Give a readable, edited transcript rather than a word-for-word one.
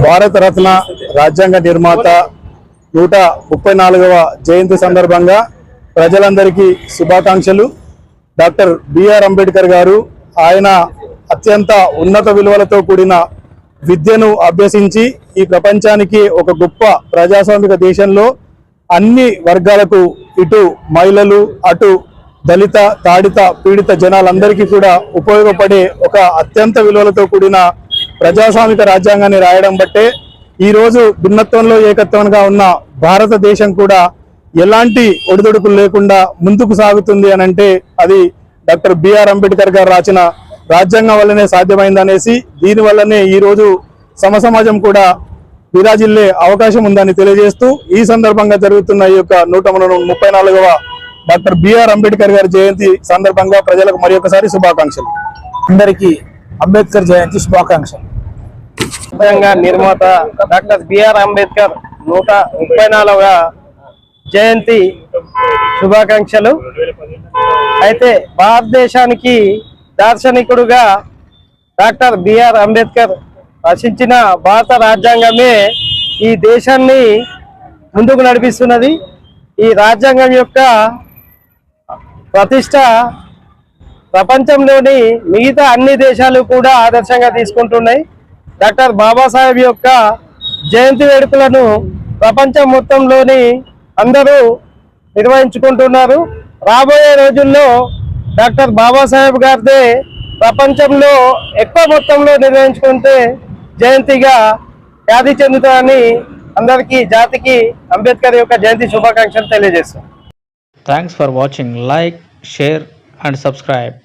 భారత రత్న రాజ్యాంగ నిర్మాత 134వ జయంతి సందర్భంగా ప్రజలందరికీ శుభాకాంక్షలు. డాక్టర్ బిఆర్ అంబేద్కర్ గారు ఆయన అత్యంత ఉన్నత విలువలతో కూడిన విద్యను అభ్యసించి ఈ ప్రపంచానికి ఒక గొప్ప ప్రజాస్వామిక దేశంలో అన్ని వర్గాలకు, ఇటు మహిళలు, అటు దళిత, తాడిత, పీడిత జనాలందరికీ కూడా ఉపయోగపడే ఒక అత్యంత విలువలతో కూడిన ప్రజాస్వామిక రాజ్యాంగాన్ని రాయడం బట్టే ఈరోజు భిన్నత్వంలో ఏకత్వంగా ఉన్న భారతదేశం కూడా ఎలాంటి ఒడిదుడుకులు లేకుండా ముందుకు సాగుతుంది అని అంటే అది డాక్టర్ బిఆర్ అంబేద్కర్ గారు రాసిన రాజ్యాంగం వల్లనే సాధ్యమైందనేసి, దీనివల్లనే ఈరోజు సమాజం కూడా విరాజిల్లే అవకాశం ఉందని తెలియజేస్తూ ఈ సందర్భంగా జరుగుతున్న ఈ యొక్క 134వ డాక్టర్ బిఆర్ అంబేద్కర్ గారి జయంతి సందర్భంగా ప్రజలకు మరి ఒకసారి శుభాకాంక్షలు. అందరికీ అంబేద్కర్ జయంతి శుభాకాంక్షలు. నిర్మాత డాక్టర్ బిఆర్ అంబేద్కర్ 134వ జయంతి శుభాకాంక్షలు. అయితే భారతదేశానికి దార్శనికుడుగా డాక్టర్ బిఆర్ అంబేద్కర్ రచించిన భారత రాజ్యాంగమే ఈ దేశాన్ని ముందుకు నడిపిస్తున్నది. ఈ రాజ్యాంగం యొక్క ప్రతిష్ట ప్రపంచంలోని మిగతా అన్ని దేశాలు కూడా ఆదర్శంగా తీసుకుంటున్నాయి. డాక్టర్ బాబాసాహెబ్ యొక్క జయంతి వేడుకలను ప్రపంచం మొత్తంలోని అందరూ నిర్వహించుకుంటున్నారు. రాబోయే రోజుల్లో డాక్టర్ బాబాసాహెబ్ గారిదే ప్రపంచంలో ఎక్కువ మొత్తంలో నిర్వహించుకుంటే జయంతిగా ఖ్యాతి చెందుతారని అందరికీ, జాతికి అంబేద్కర్ యొక్క జయంతి శుభాకాంక్షలు తెలియజేస్తాం. Thanks for watching. Like, share and subscribe.